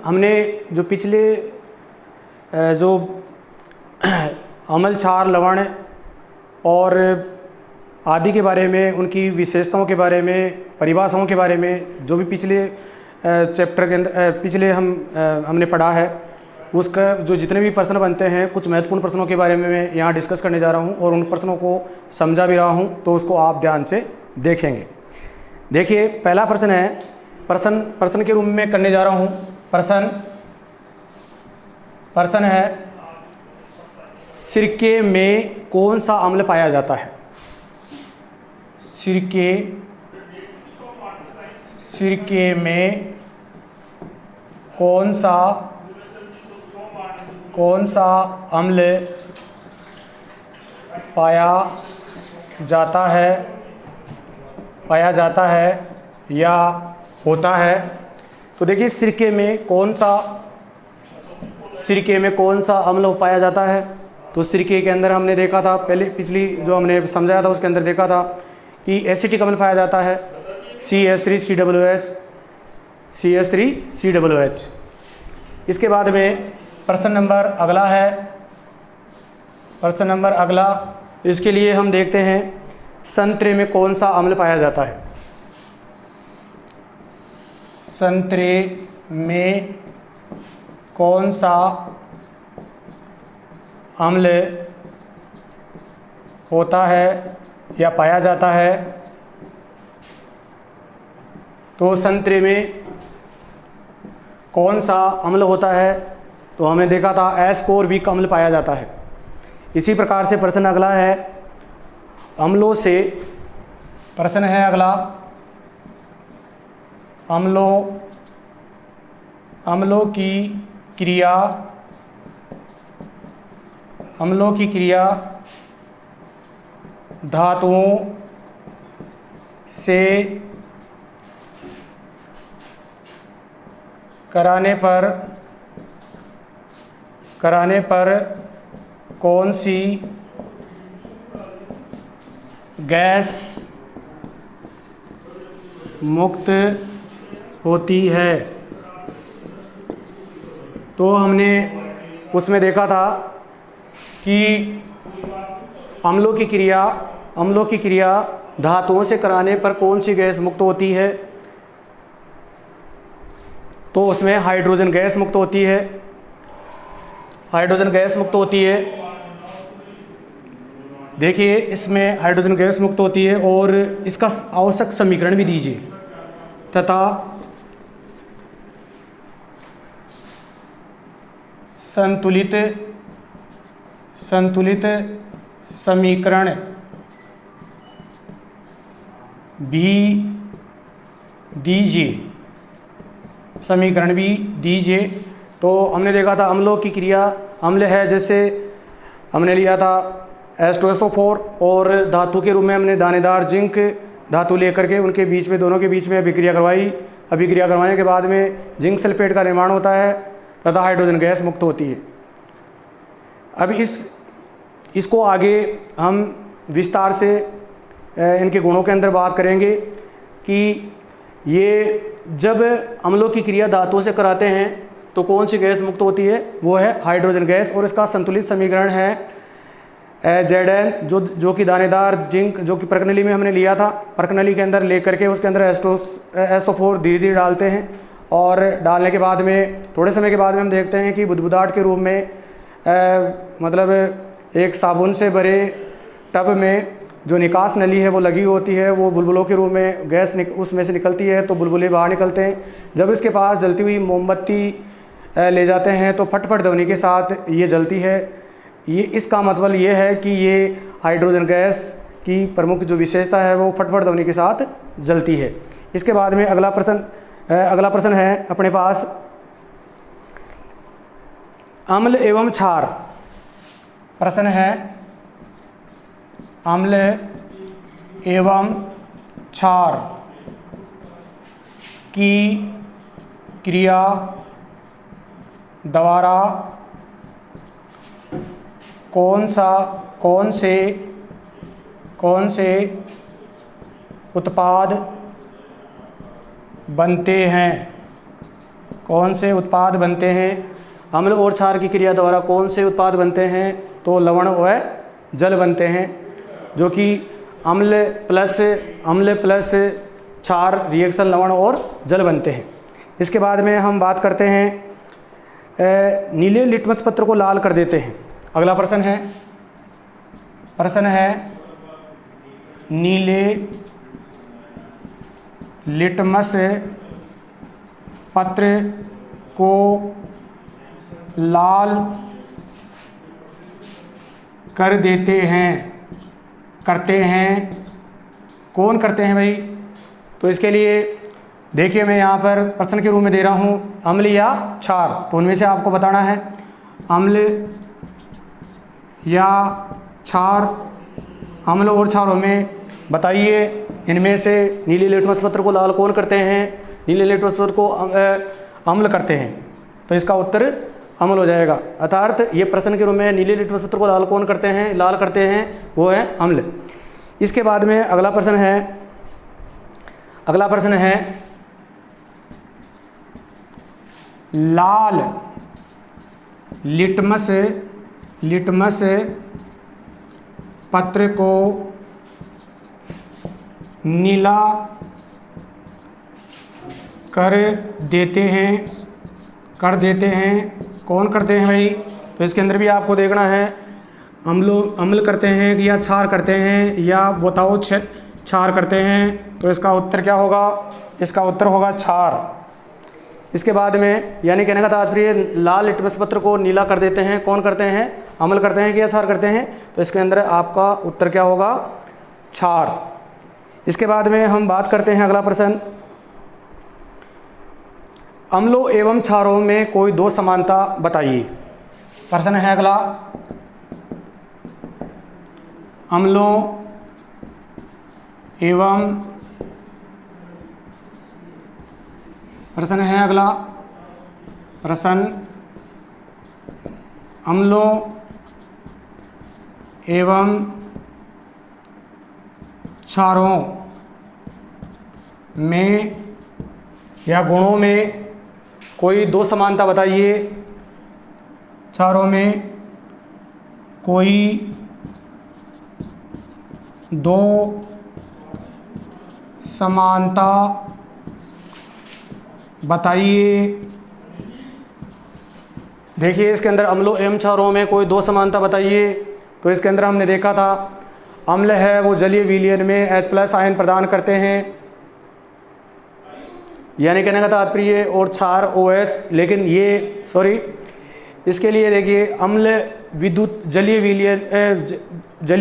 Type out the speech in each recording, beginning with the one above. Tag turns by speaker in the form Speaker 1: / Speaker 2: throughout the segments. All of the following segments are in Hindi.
Speaker 1: हमने जो पिछले जो अम्ल, क्षार, लवण और आदि के बारे में, उनकी विशेषताओं के बारे में, परिभाषाओं के बारे में जो भी पिछले चैप्टर के अंदर पिछले हमने पढ़ा है, उसका जो जितने भी प्रश्न बनते हैं, कुछ महत्वपूर्ण प्रश्नों के बारे में मैं यहाँ डिस्कस करने जा रहा हूँ और उन प्रश्नों को समझा भी रहा हूँ, तो उसको आप ध्यान से देखेंगे। देखिए, पहला प्रश्न है, प्रश्न के रूप में करने जा रहा हूँ। प्रश्न है, सिरके में कौन सा अम्ल पाया जाता है? सिरके में कौन सा अम्ल पाया जाता है या होता है? तो देखिए, सिरके में कौन सा अम्ल पाया जाता है? तो सिरके के अंदर हमने देखा था, पहले पिछली जो हमने समझाया था उसके अंदर देखा था कि एसिटिक अम्ल पाया जाता है, CH3COOH। इसके बाद में प्रश्न नंबर अगला, इसके लिए हम देखते हैं, संतरे में कौन सा अम्ल पाया जाता है? संतरे में कौन सा अम्ल होता है या पाया जाता है? तो संतरे में कौन सा अम्ल होता है? तो हमने देखा था एस्कोर्बिक अम्ल पाया जाता है। इसी प्रकार से प्रश्न अगला है, अम्लों से, प्रश्न है अगला, अम्लों की क्रिया धातुओं से कराने पर कौन सी गैस मुक्त होती है? तो हमने उसमें देखा था कि अम्लों की क्रिया धातुओं से कराने पर कौन सी गैस मुक्त होती है? तो उसमें हाइड्रोजन गैस मुक्त होती है। देखिए, इसमें हाइड्रोजन गैस मुक्त होती है और इसका आवश्यक समीकरण भी दीजिए, तथा संतुलित समीकरण भी दीजिए। तो हमने देखा था अम्लों की क्रिया, अम्ल है जैसे हमने लिया था H2SO4 और धातु के रूप में हमने दानेदार जिंक धातु लेकर के उनके बीच में, दोनों के बीच में अभिक्रिया करवाने के बाद में जिंक सल्फेट का निर्माण होता है तथा हाइड्रोजन गैस मुक्त होती है। अब इसको आगे हम विस्तार से इनके गुणों के अंदर बात करेंगे कि ये जब अम्लों की क्रिया धातुओं से कराते हैं तो कौन सी गैस मुक्त होती है? वो है हाइड्रोजन गैस, और इसका संतुलित समीकरण है Zn, जो कि दानेदार जिंक, जो कि प्रकनली में हमने लिया था, प्रकनली के अंदर लेकर के उसके अंदर SO4 धीरे धीरे डालते हैं और डालने के बाद में थोड़े समय के बाद में हम देखते हैं कि बुदबुदाहट के रूप में मतलब एक साबुन से भरे टब में जो निकास नली है वो लगी होती है, वो बुलबुलों के रूप में गैस उसमें से निकलती है, तो बुलबुले बाहर निकलते हैं। जब इसके पास जलती हुई मोमबत्ती ले जाते हैं तो फटफट ध्वनि के साथ ये जलती है। ये इसका मतलब ये है कि ये हाइड्रोजन गैस की प्रमुख जो विशेषता है वो फटफट ध्वनि के साथ जलती है। इसके बाद में अगला प्रश्न है अपने पास, अम्ल एवं क्षार। प्रश्न है, अम्ल एवं क्षार की क्रिया द्वारा कौन से उत्पाद बनते हैं? कौन से उत्पाद बनते हैं? अम्ल और क्षार की क्रिया द्वारा कौन से उत्पाद बनते हैं? तो लवण व जल बनते हैं, जो कि अम्ल प्लस क्षार रिएक्शन लवण और जल बनते हैं। इसके बाद में हम बात करते हैं नीले लिटमस पत्र को लाल कर देते हैं। अगला प्रश्न है नीले लिटमस पत्र को लाल कर देते हैं, कौन करते हैं भाई? तो इसके लिए देखिए मैं यहाँ पर प्रश्न के रूप में दे रहा हूँ अम्ल या क्षार, तो उनमें से आपको बताना है अम्ल या क्षार। अम्ल और क्षारों में बताइए इनमें से नीले लिटमस पत्र को लाल कौन करते हैं? नीले लिटमस पत्र को अम्ल करते हैं, तो इसका उत्तर अम्ल हो जाएगा। अर्थात ये प्रश्न के रूप में नीले लिटमस पत्र को लाल कौन करते हैं? लाल करते हैं, वो है अम्ल। इसके बाद में अगला प्रश्न है लाल लिटमस पत्र को नीला कर देते हैं, कौन करते हैं भाई? तो इसके अंदर भी आपको देखना है अम्ल करते हैं या क्षार करते हैं, या बताओ क्षार करते हैं। तो इसका उत्तर क्या होगा? इसका उत्तर होगा क्षार। इसके बाद में यानी कहने का तात्पर्य लाल लिटमस पत्र को नीला कर देते हैं, कौन करते हैं? अम्ल करते हैं या क्षार करते हैं? तो इसके अंदर आपका उत्तर क्या होगा? क्षार। इसके बाद में हम बात करते हैं अगला प्रश्न, अम्लों एवं क्षारों में कोई दो समानता बताइए। प्रश्न है अगला, अम्लों एवं अम्लों एवं क्षारों में या गुणों में कोई दो समानता बताइए। क्षारों में कोई दो समानता बताइए। देखिए इसके अंदर अम्लों एवं क्षारों में कोई दो समानता बताइए। तो इसके अंदर हमने देखा था अम्ल है वो जलीय विलयन में H+ आयन प्रदान करते हैं, यानी कहने का तात्पर्य, और क्षार OH, लेकिन ये इसके लिए देखिए अम्ल विद्युत जलीय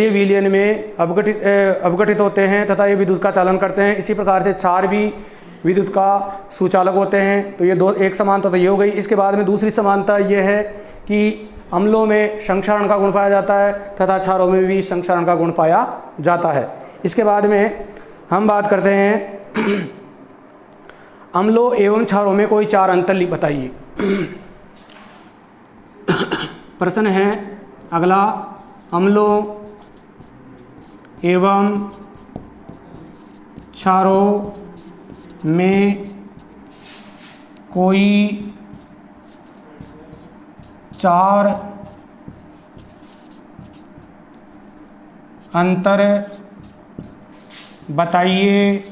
Speaker 1: विलयन में अवगठित होते हैं तथा ये विद्युत का चालन करते हैं। इसी प्रकार से क्षार भी विद्युत का सुचालक होते हैं। तो ये एक समानता तो ये हो गई। इसके बाद में दूसरी समानता ये है कि अम्लों में संक्षारण का गुण पाया जाता है तथा क्षारों में भी संक्षारण का गुण पाया जाता है। इसके बाद में हम बात करते हैं अम्लों एवं क्षारों में कोई चार अंतर बताइए। प्रश्न है अगला, अम्लों एवं क्षारों में कोई चार अंतर बताइए।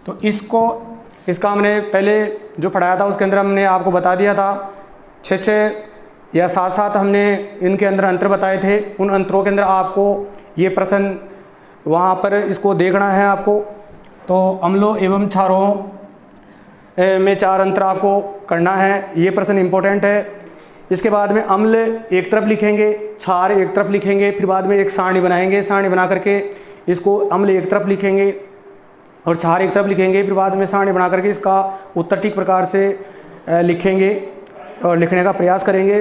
Speaker 1: तो इसका हमने पहले जो पढ़ाया था उसके अंदर हमने आपको बता दिया था, 6 या 7 हमने इनके अंदर अंतर बताए थे। उन अंतरों के अंदर आपको ये प्रश्न वहाँ पर इसको देखना है आपको। तो अम्लों एवं क्षारों में 4 अंतर आपको करना है, ये प्रश्न इम्पोर्टेंट है। इसके बाद में अम्ल एक तरफ लिखेंगे, क्षार एक तरफ लिखेंगे, फिर बाद में एक सारणी बनाएंगे। सारणी बना करके इसको अम्ल एक तरफ लिखेंगे और क्षार एक तरफ लिखेंगे, फिर बाद में सारणी बना करके इसका उत्तर ठीक प्रकार से लिखेंगे और लिखने का प्रयास करेंगे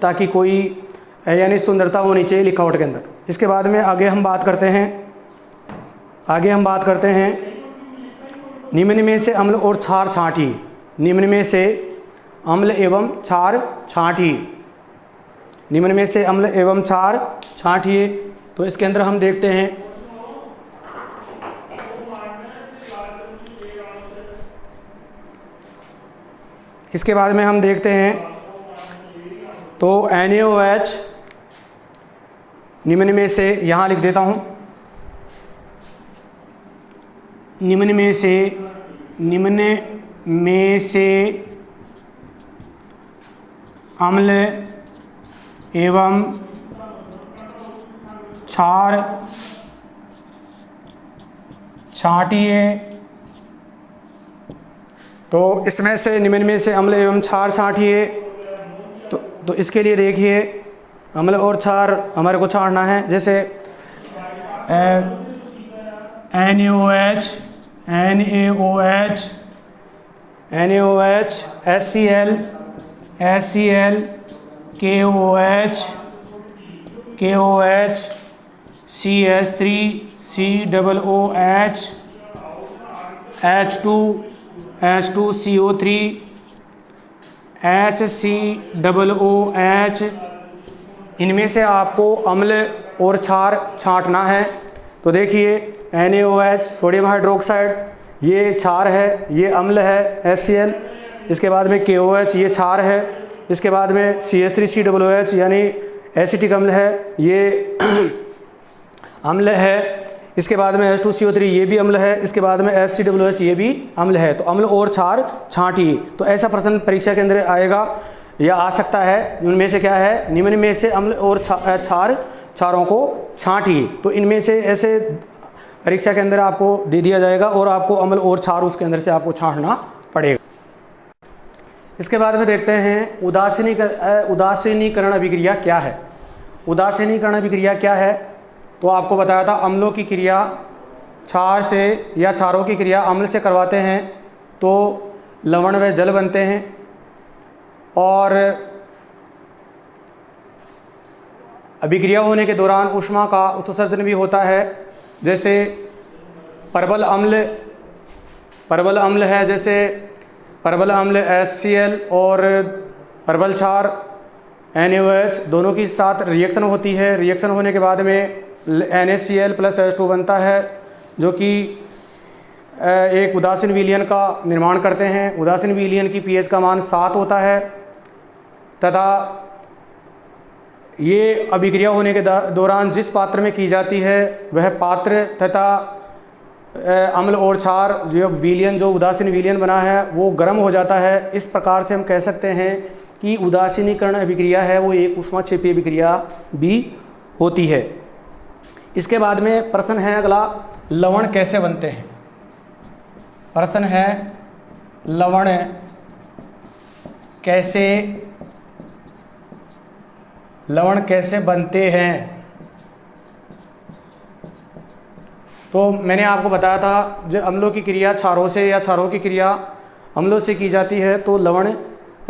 Speaker 1: ताकि कोई यानी सुंदरता होनी चाहिए लिखावट के अंदर। इसके बाद में आगे हम बात करते हैं निम्न में से अम्ल और क्षार छांटिए। निम्न में से अम्ल एवं क्षार छांटिए। निम्न में से अम्ल एवं क्षार छांटिए। तो इसके अंदर हम देखते हैं इसके बाद में हम देखते हैं तो NaOH निम्न में से, यहाँ लिख देता हूँ, निम्न में से अम्ल एवं क्षार छांटिए। तो इसमें से निम्न में से अम्ल एवं क्षार छांटिए। तो इसके लिए देखिए, अम्ल और क्षार हमारे को छांटना है। जैसे NaOH, HCl, KOH, CH3, COOH, H2CO3, HCOOH, इनमें से आपको अम्ल और क्षार छांटना है। तो देखिए NaOH सोडियम हाइड्रोक्साइड, ये क्षार है, ये अम्ल है HCl। इसके बाद में KOH, ये क्षार है। इसके बाद में CH3COOH यानी एसिटिक अम्ल है, ये अम्ल है। इसके बाद में H2CO3, ये भी अम्ल है। इसके बाद में HCOOH, ये भी अम्ल है। तो अम्ल और क्षार छांटिए। तो ऐसा प्रश्न परीक्षा के अंदर आएगा या आ सकता है। उनमें से क्या है, निम्न में से अम्ल और क्षारों को छांटिए। तो इनमें से ऐसे परीक्षा के अंदर आपको दे दिया जाएगा और आपको अम्ल और क्षार उसके अंदर से आपको छांटना पड़ेगा। इसके बाद में देखते हैं उदासीनीकरण अभिक्रिया क्या है। उदासीनीकरण अभिक्रिया क्या है, तो आपको बताया था अम्लों की क्रिया क्षार से या क्षारों की क्रिया अम्ल से करवाते हैं तो लवण व जल बनते हैं। और अभिक्रिया होने के दौरान ऊष्मा का उत्सर्जन भी होता है। जैसे परबल अम्ल है, जैसे परबल अम्ल HCl और परबल क्षार NaOH दोनों की साथ रिएक्शन होती है। रिएक्शन होने के बाद में NaCl + H2 बनता है, जो कि एक उदासीन विलयन का निर्माण करते हैं। उदासीन विलयन की pH का मान 7 होता है तथा ये अभिक्रिया होने के दौरान जिस पात्र में की जाती है वह पात्र तथा अम्ल और क्षार जो उदासीन विलयन बना है वो गर्म हो जाता है। इस प्रकार से हम कह सकते हैं कि उदासीनीकरण अभिक्रिया है वो एक ऊष्माक्षेपीय अभिक्रिया भी होती है। इसके बाद में प्रश्न है अगला, लवण कैसे बनते हैं। प्रश्न है लवण कैसे बनते हैं। तो मैंने आपको बताया था जो अम्लों की क्रिया क्षारों से या क्षारों की क्रिया अम्लों से की जाती है तो लवण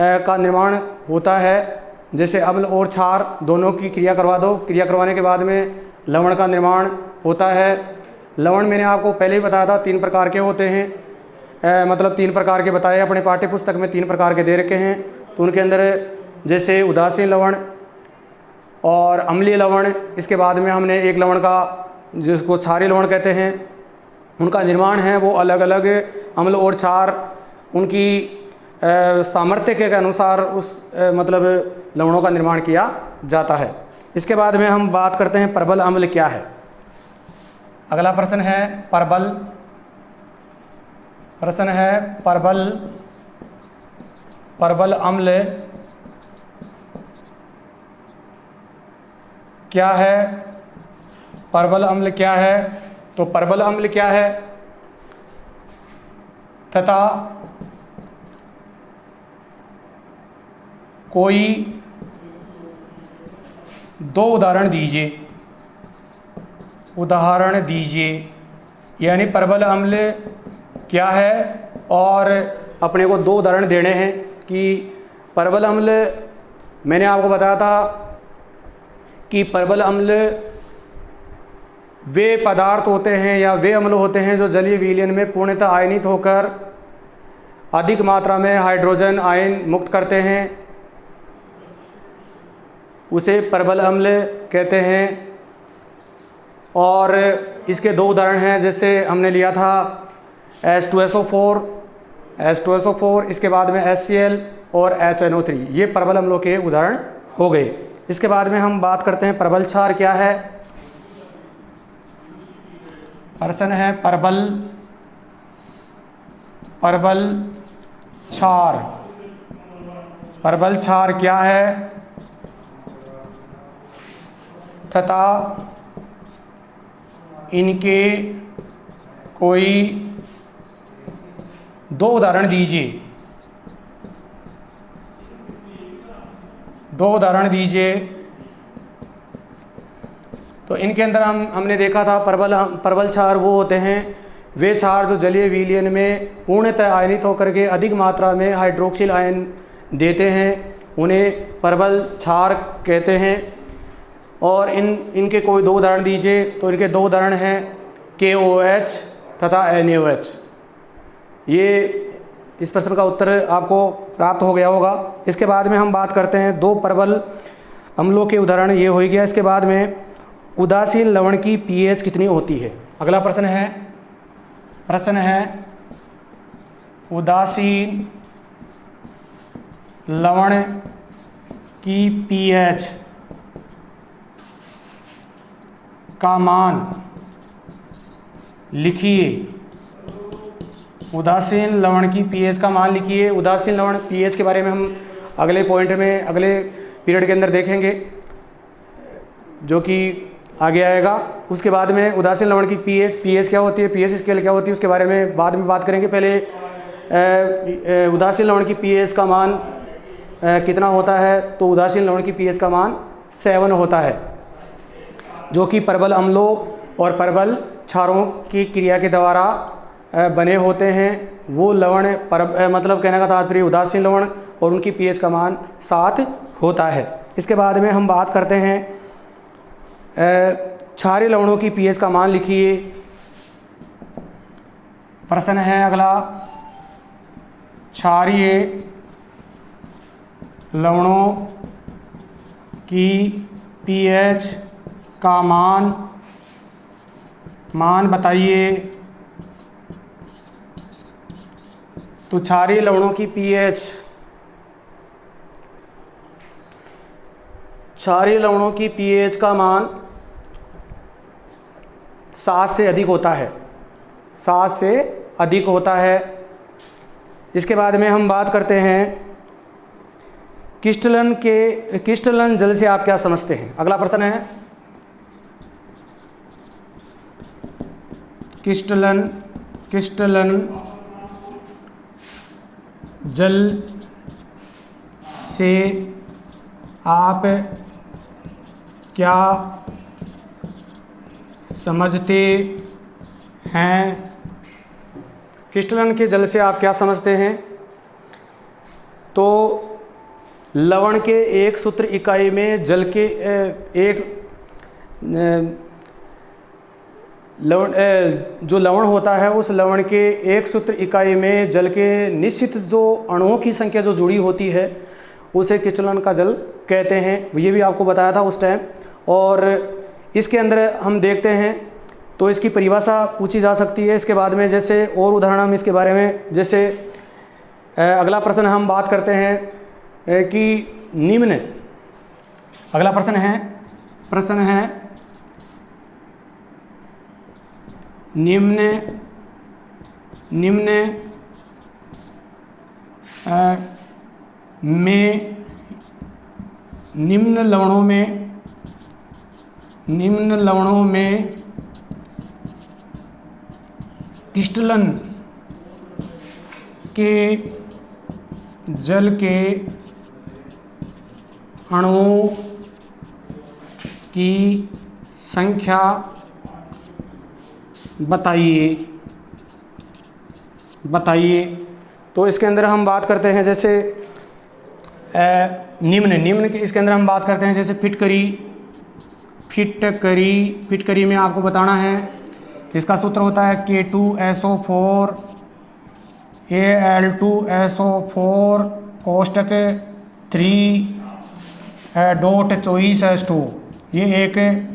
Speaker 1: का निर्माण होता है। जैसे अम्ल और क्षार दोनों की क्रिया करवा दो, क्रिया करवाने के बाद में लवण का निर्माण होता है। लवण मैंने आपको पहले ही बताया था 3 प्रकार के होते हैं, मतलब 3 प्रकार के बताए अपने पाठ्य पुस्तक में 3 प्रकार के दे रखे हैं। तो उनके अंदर जैसे उदासीन लवण और अम्लीय लवण, इसके बाद में हमने एक लवण का जिसको क्षारीय लवण कहते हैं, उनका निर्माण है वो अलग अलग अम्ल और क्षार उनकी सामर्थ्य के अनुसार उस मतलब लवणों का निर्माण किया जाता है। इसके बाद में हम बात करते हैं परबल अम्ल क्या है। अगला प्रश्न है परबल अम्ल क्या है। परबल अम्ल क्या है, तो परबल अम्ल क्या है तथा कोई 2 उदाहरण दीजिए। यानी परबल अम्ल क्या है और अपने को 2 उदाहरण देने हैं कि परबल अम्ल मैंने आपको बताया था कि परबल अम्ल वे पदार्थ होते हैं या वे अम्ल होते हैं जो जलीय विलयन में पूर्णतः आयनित होकर अधिक मात्रा में हाइड्रोजन आयन मुक्त करते हैं, उसे परबल अम्ल कहते हैं। और इसके 2 उदाहरण हैं, जैसे हमने लिया था H2SO4 H2SO4, इसके बाद में HCl और HNO3, ये प्रबल अम्लों के उदाहरण हो गए। इसके बाद में हम बात करते हैं प्रबल क्षार क्या है। प्रश्न है प्रबल क्षार। प्रबल क्षार क्या है तथा इनके कोई दो उदाहरण दीजिए। तो इनके अंदर हमने देखा था प्रबल क्षार वो होते हैं वे क्षार जो जलीय विलयन में पूर्णतः आयनित होकर के अधिक मात्रा में हाइड्रोक्सिल आयन देते हैं, उन्हें प्रबल क्षार कहते हैं। और इनके कोई दो उदाहरण दीजिए। तो इनके दो उदाहरण हैं KOH तथा NaOH। ये इस प्रश्न का उत्तर आपको प्राप्त हो गया होगा। इसके बाद में हम बात करते हैं दो प्रबल अम्लों के उदाहरण, ये हो गया। इसके बाद में उदासीन लवण की pH कितनी होती है। अगला प्रश्न है उदासीन लवण की pH का मान लिखिए। उदासीन लवण की pH का मान लिखिए। उदासीन लवण pH के बारे में हम अगले पॉइंट में अगले पीरियड के अंदर देखेंगे, जो कि आगे आएगा। उसके बाद में उदासीन लवण की pH क्या होती है, pH स्केल क्या होती है, उसके बारे में बाद में बात करेंगे। पहले उदासीन लवण की pH का मान कितना होता है। तो उदासीन लवण की pH का मान 7 होता है, जो कि प्रबल अम्लों और प्रबल क्षारों की क्रिया के द्वारा बने होते हैं। वो लवण मतलब कहने का तात्पर्य उदासीन लवण, और उनकी pH का मान 7 होता है। इसके बाद में हम बात करते हैं क्षारीय लवणों की pH का मान लिखिए। प्रश्न है अगला, क्षारीय लवणों की pH का मान बताइए। तो क्षारीय लवणों की pH, क्षारीय लवणों की pH का मान 7 से अधिक होता है, 7 से अधिक होता है। इसके बाद में हम बात करते हैं क्रिस्टलन जल से आप क्या समझते हैं। अगला प्रश्न है क्रिस्टलन जल से आप क्या समझते हैं। क्रिस्टलन के जल से आप क्या समझते हैं। तो लवण के एक सूत्र इकाई में जल के जो लवण होता है, उस लवण के एक सूत्र इकाई में जल के निश्चित जो अणुओं की संख्या जो जुड़ी होती है, उसे क्रिस्टलन का जल कहते हैं। ये भी आपको बताया था उस टाइम। और इसके अंदर हम देखते हैं तो इसकी परिभाषा पूछी जा सकती है। इसके बाद में जैसे और उदाहरण हम इसके बारे में, जैसे अगला प्रश्न हम बात करते हैं कि निम्न, अगला प्रश्न है निम्न लवणों में क्रिस्टलन के जल के अणुओं की संख्या बताइए। तो इसके अंदर हम बात करते हैं जैसे निम्न के इसके अंदर हम बात करते हैं जैसे फिटकरी में आपको बताना है। इसका सूत्र होता है K2SO4 Al2SO4 कोष्टक 3.24H2। ये एक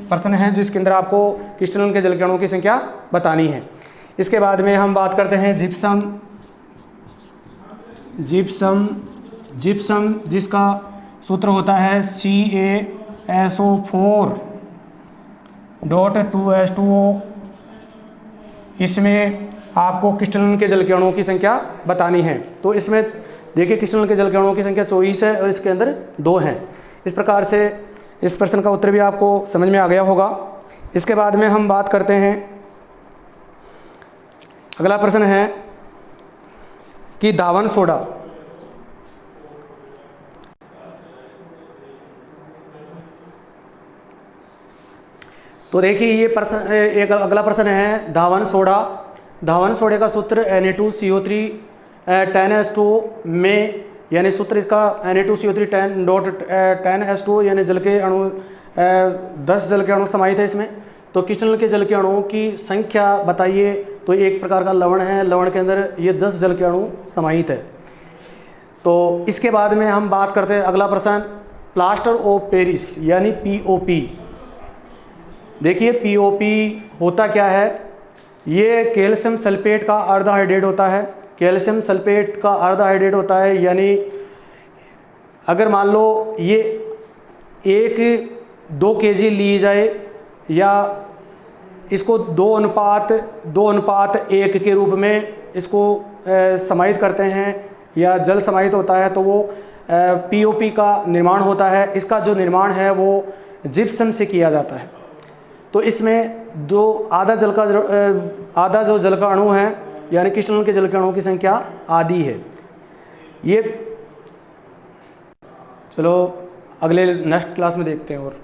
Speaker 1: प्रश्न है जिसके अंदर आपको क्रिस्टलन के जल के अणुओं की संख्या बतानी है। इसके बाद में हम बात करते हैं जिप्सम जिप्सम जिसका सूत्र होता है CaSO4.2H2O। इसमें आपको क्रिस्टलन के जल के अणुओं की संख्या बतानी है। तो इसमें देखिए क्रिस्टलन के जल के अणुओं की संख्या 24 है और इसके अंदर 2 हैं। इस प्रकार से इस प्रश्न का उत्तर भी आपको समझ में आ गया होगा। इसके बाद में हम बात करते हैं, अगला प्रश्न है कि धावन सोडा। तो देखिए ये प्रश्न, एक अगला प्रश्न है धावन सोडा। धावन सोडे का सूत्र Na2CO3 10H2O में, यानी सूत्र इसका Na2CO3 10.10H2O, यानी जल के अणु 10 जल के अणु समाहित है इसमें। तो क्रिस्टलन के जल के अणुओं की संख्या बताइए। तो एक प्रकार का लवण है, लवण के अंदर ये 10 जल के अणु समाहित है। तो इसके बाद में हम बात करते हैं, अगला प्रश्न प्लास्टर ऑफ पेरिस यानी POP। देखिए POP होता क्या है, ये कैल्शियम सल्फेट का अर्ध हाइड्रेट होता है। कैल्शियम सल्फेट का अर्ध हाइड्रेट होता है, यानी अगर मान लो ये 1-2 kg ली जाए या इसको 2:1 के रूप में इसको समाहित करते हैं या जल समाहित होता है, तो वो POP का निर्माण होता है। इसका जो निर्माण है वो जिप्सम से किया जाता है। तो इसमें आधा जो जल का अणु है, यानी क्रिस्टलन के जल के अणुओं की संख्या आधी है। ये चलो अगले नेक्स्ट क्लास में देखते हैं और